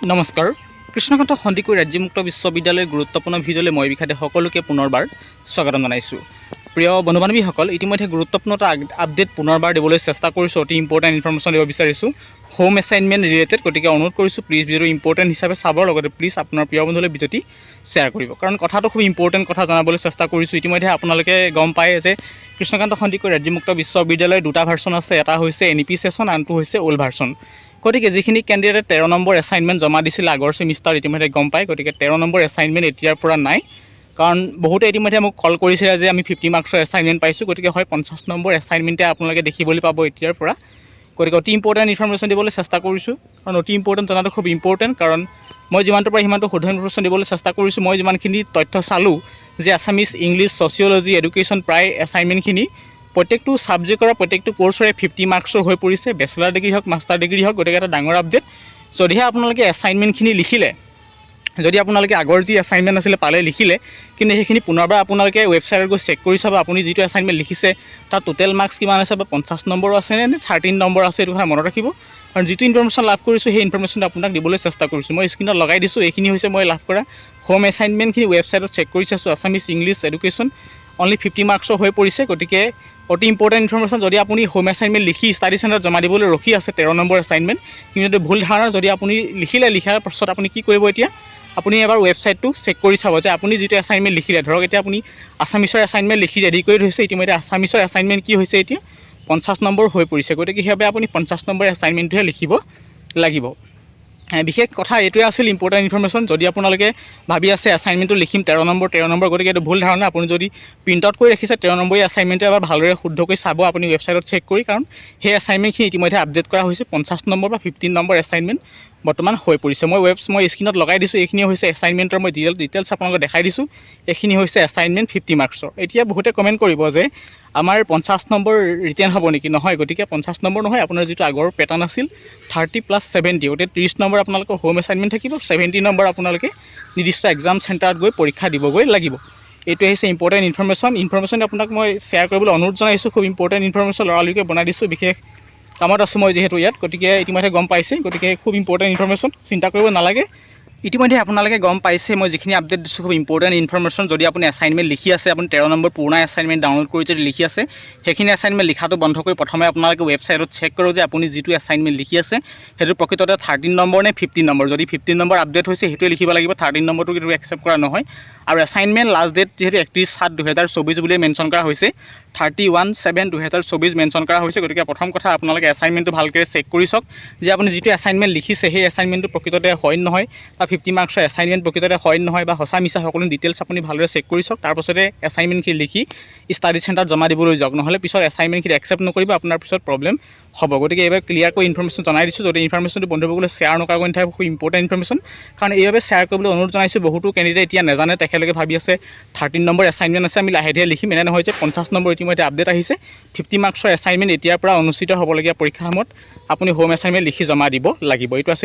নমস্কাৰ। কৃষ্ণকান্ত সন্দিকৈ ৰাজ্যমুক্ত বিশ্ববিদ্যালয়ৰ গুৰুত্বপূৰ্ণ ভিডিঅ'লৈ মই বিখাতে সকলোকে পুনৰবাৰ স্বাগতম জনাইছোঁ। প্ৰিয় বন্ধু বান্ধৱীসকল, ইতিমধ্যে গুৰুত্বপূৰ্ণ এটা আপডেট পুনৰবাৰ দিবলৈ চেষ্টা কৰিছোঁ। অতি ইম্পৰ্টেণ্ট ইনফৰ্মেশ্যন দিব বিচাৰিছোঁ হোম এছাইনমেণ্ট ৰিলেটেড। গতিকে অনুৰোধ কৰিছোঁ প্লিজ ভিডিঅ'টো ইম্পৰ্টেণ্ট হিচাপে চাব, লগতে প্লিজ আপোনাৰ প্ৰিয় বন্ধুলৈ ভিডিঅ'টি শ্বেয়াৰ কৰিব, কাৰণ কথাটো খুব ইম্পৰ্টেণ্ট কথা জনাবলৈ চেষ্টা কৰিছোঁ। ইতিমধ্যে আপোনালোকে গম পায় যে কৃষ্ণকান্ত সন্দিকৈ ৰাজ্যমুক্ত বিশ্ববিদ্যালয়ৰ দুটা ভাৰ্চন আছে। এটা হৈছে NEP ছেশ্যন, আনটো হৈছে অল্ড ভাৰ্চন। গতিকে যিখিনি কেণ্ডিডেটে 13 নম্বৰ এছাইনমেণ্ট জমা দিছিল আগৰ ছেমিষ্টাৰ, ইতিমধ্যে গম পায়। গতিকে 13 নম্বৰ এছাইনমেণ্ট এতিয়াৰ পৰা নাই, কাৰণ বহুতে ইতিমধ্যে মোক কল কৰিছিলে যে আমি 50 মাৰ্কছৰ এছাইনমেণ্ট পাইছোঁ। গতিকে হয় 50 নম্বৰ এছাইনমেণ্টে আপোনালোকে দেখিবলৈ পাব এতিয়াৰ পৰা। গতিকে অতি ইম্পৰ্টেণ্ট ইনফৰ্মেশ্যন দিবলৈ চেষ্টা কৰিছোঁ, কাৰণ অতি ইম্পৰ্টেণ্ট জনাটো খুব ইম্পৰ্টেণ্ট। কাৰণ মই যিমানটোৰ পৰা সিমানটো শুদ্ধ ইনফৰ্মেশ্যন দিবলৈ চেষ্টা কৰিছোঁ। মই যিমানখিনি তথ্য চালোঁ যে আছামিজ, ইংলিছ, ছ'চিয়'লজি, এডুকেশ্যন প্ৰায় এছাইনমেণ্টখিনি প্ৰত্যেকটো ছাবজেক্টৰ প্ৰত্যেকটো কৰ্চৰে 50 মাৰ্কছৰ হৈ পৰিছে, বেচেলাৰ ডিগ্ৰী হওক মাষ্টাৰ ডিগ্ৰী হওক। গতিকে এটা ডাঙৰ আপডেট। যদিহে আপোনালোকে এছাইনমেণ্টখিনি লিখিলে, যদি আপোনালোকে আগৰ যি এছাইনমেণ্ট আছিলে পালে লিখিলে, কিন্তু সেইখিনি পুনৰবাৰ আপোনালোকে ৱেবছাইটত গৈ চেক কৰি চাব আপুনি যিটো এছাইনমেণ্ট লিখিছে তাত টোটেল মাৰ্কছ কিমান আছে, বা 50 নম্বৰ আছেনে নে 13 নম্বৰ আছে, এইটো কথা মনত ৰাখিব। কাৰণ যিটো ইনফৰ্মেশ্যন লাভ কৰিছোঁ সেই ইনফৰ্মেশ্যনটো আপোনাক দিবলৈ চেষ্টা কৰিছোঁ। মই স্ক্ৰীণত লগাই দিছোঁ, এইখিনি হৈছে মই লাভ কৰা হোম এছাইনমেণ্টখিনি। ৱেবছাইটত চেক কৰি চাইছোঁ, আছামিজ, ইংলিছ, এডুকেশ্যন অনলি 50 মাৰ্কছৰ হৈ পৰিছে। গতিকে অতি ইম্পৰ্টেণ্ট ইনফৰ্মেশ্যন। যদি আপুনি হোম এছাইনমেণ্ট লিখি ষ্টাডি চেণ্টাৰত জমা দিবলৈ ৰখি আছে 13 নম্বৰ এছাইনমেণ্ট, কিন্তু ভুল ধাৰণা, যদি আপুনি লিখাৰ পাছত আপুনি কি কৰিব, এতিয়া আপুনি এবাৰ ৱেবছাইটটো চেক কৰি চাব যে আপুনি যিটো এছাইনমেণ্ট লিখিলে, ধৰক এতিয়া আপুনি আছামিছৰ এছাইনমেণ্ট লিখি ৰেডি কৰি থৈছে, ইতিমধ্যে আছামিছৰ এছাইনমেণ্ট কি হৈছে এতিয়া 50 নম্বৰ হৈ পৰিছে। গতিকে সেইবাবে আপুনি 50 নম্বৰ এছাইনমেণ্টটোহে লিখিব লাগিব। বিশেষ কথা এইটোৱে আছিল ইম্পৰ্টেণ্ট ইনফৰ্মেশ্যন। যদি আপোনালোকে ভাবি আছে এছাইনমেণ্টটো লিখিম 13 নম্বৰ, গতিকে এইটো ভুল ধাৰণা। আপুনি যদি প্ৰিণ্ট আউট কৰি ৰাখিছে 13 নম্বৰ এছাইনমেণ্টটো এবাৰ ভালদৰে শুদ্ধকৈ চাব আপুনি ৱেবছাইটত চেক কৰি, কাৰণ সেই এছাইনমেণ্টখিনি ইতিমধ্যে আপডেট কৰা হৈছে। 50 নম্বৰ বা 15 নম্বৰ এছাইনমেণ্ট বৰ্তমান হৈ পৰিছে। মই স্ক্ৰীণত লগাই দিছোঁ, এইখিনি হৈছে এছাইনমেণ্টৰ মই ডিটেইলছ আপোনালোকক দেখাই দিছোঁ। এইখিনি হৈছে এছাইনমেণ্ট 50 মাৰ্কছৰ। এতিয়া বহুতে কমেণ্ট কৰিব যে আমাৰ 50 নম্বৰ ৰিটেন হ'ব নেকি? নহয়, গতিকে 50 নম্বৰ নহয়, আপোনাৰ যিটো আগৰ পেটাৰ্ণ আছিল 30 + 70, গতিকে 30 নম্বৰ আপোনালোকৰ হোম এছাইনমেণ্ট থাকিব, 70 নম্বৰ আপোনালোকে নিৰ্দিষ্ট এক্সাম চেণ্টাৰত গৈ পৰীক্ষা দিবগৈ লাগিব। এইটোৱে হৈছে ইম্পৰ্টেণ্ট ইনফৰ্মেশ্যন আপোনাক মই শ্বেয়াৰ কৰিবলৈ অনুৰোধ জনাইছোঁ। খুব ইম্পৰ্টেণ্ট ইনফৰ্মেশ্যন লৰালৰিকৈ বনাই দিছোঁ, বিশেষ কামত আছোঁ মই যিহেতু ইয়াত। গতিকে ইতিমধ্যে গম পাইছে, গতিকে খুব ইম্পৰ্টেণ্ট ইনফৰ্মেশ্যন, চিন্তা কৰিব নালাগে। ইতিমধ্যে আপোনালোকে গম পাইছে মই যিখিনি আপডেট দিছোঁ খুব ইম্পৰ্টেণ্ট ইনফৰ্মেশ্যন। যদি আপুনি এছাইনমেণ্ট লিখি আছে, আপুনি 13 নম্বৰ পুৰণা এছাইনমেণ্ট ডাউনলোড কৰি যদি লিখি আছে, সেইখিনি এছাইনমেণ্ট লিখাটো বন্ধ কৰি প্ৰথমে আপোনালোকে ৱেবছাইটত চেক কৰক যে আপুনি যিটো এছাইনমেণ্ট লিখি আছে সেইটো প্ৰকৃততে 13 নম্বৰ নে 15 নম্বৰ। যদি 15 নম্বৰ আপডেট হৈছে সেইটোৱে লিখিব লাগিব, 13 নম্বৰটো কিন্তু একচেপ্ট কৰা নহয়। আৰু এছাইনমেণ্ট লাষ্ট ডেট যিহেতু 31/7/2024 বুলি মেনশ্যন কৰা হৈছে, 31/7/2024 মেনশ্যন কৰা হৈছে। গতিকে প্ৰথম কথা আপোনালোকে এছাইনমেণ্টটো ভালকৈ চেক কৰি চাওক যে আপুনি যিটো এছাইনমেণ্ট লিখিছে সেই এছাইনমেণ্টটো প্ৰকৃততে হয় নহয়, বা 50 মাৰ্কছৰ এছাইনমেণ্ট প্ৰকৃততে হয় নহয়, বা সঁচা মিছা সকলো ডিটেইলছ আপুনি ভালদৰে চেক কৰি চাওক। তাৰপাছতে এছাইনমেণ্টখিনি লিখি ষ্টাডি চেণ্টাৰত জমা দিবলৈ যাওক, নহ'লে পিছত এছাইনমেণ্টখিনি একচেপ্ট নকৰিব, আপোনাৰ পিছত প্ৰব্লেম হ'ব। গতিকে এইবাৰ ক্লিয়াৰকৈ ইনফৰ্মেশ্যন জনাই দিছোঁ। যদি ইনফৰ্মেশ্যনটো বন্ধুসকলে শ্বেয়াৰ নকৰাকৈ নাথাকে, খুব ইম্পৰ্টেণ্ট ইনফৰ্মেশ্যন, কাৰণ এইবাবে শ্বেয়াৰ কৰিবলৈ অনুৰোধ জনাইছোঁ। বহুতো কেণ্ডিডেট এতিয়া নাজানে, তেখেতলোকে ভাবি আছে 13 নম্বৰ এছাইনমেণ্ট আছে, আমি লাহে ধীৰে লিখিম। এনে নহয় যে 50 নম্বৰ ইতিমধ্যে আপডেট আহিছে, 50 মাৰ্কছৰ এছাইনমেণ্ট এতিয়াৰ পৰা অনুষ্ঠিত হ'বলগীয়া পৰীক্ষাসমূহত আপুনি হোম এছাইনমেণ্ট লিখি জমা দিব লাগিব। এইটো আছে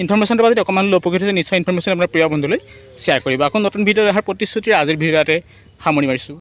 ইনফৰ্মেশ্যনটো যদি অকণমান উপকৃত হৈছে, নিশ্চয় ইনফৰ্মেশ্যন আপোনাৰ প্ৰিয় বন্ধুলৈ শ্বেয়াৰ কৰিব। আকৌ নতুন ভিডিঅ' দেখাৰ প্ৰতিশ্ৰুতিৰে আজিৰ ভিডিঅ'তে সামৰি মাৰিছোঁ।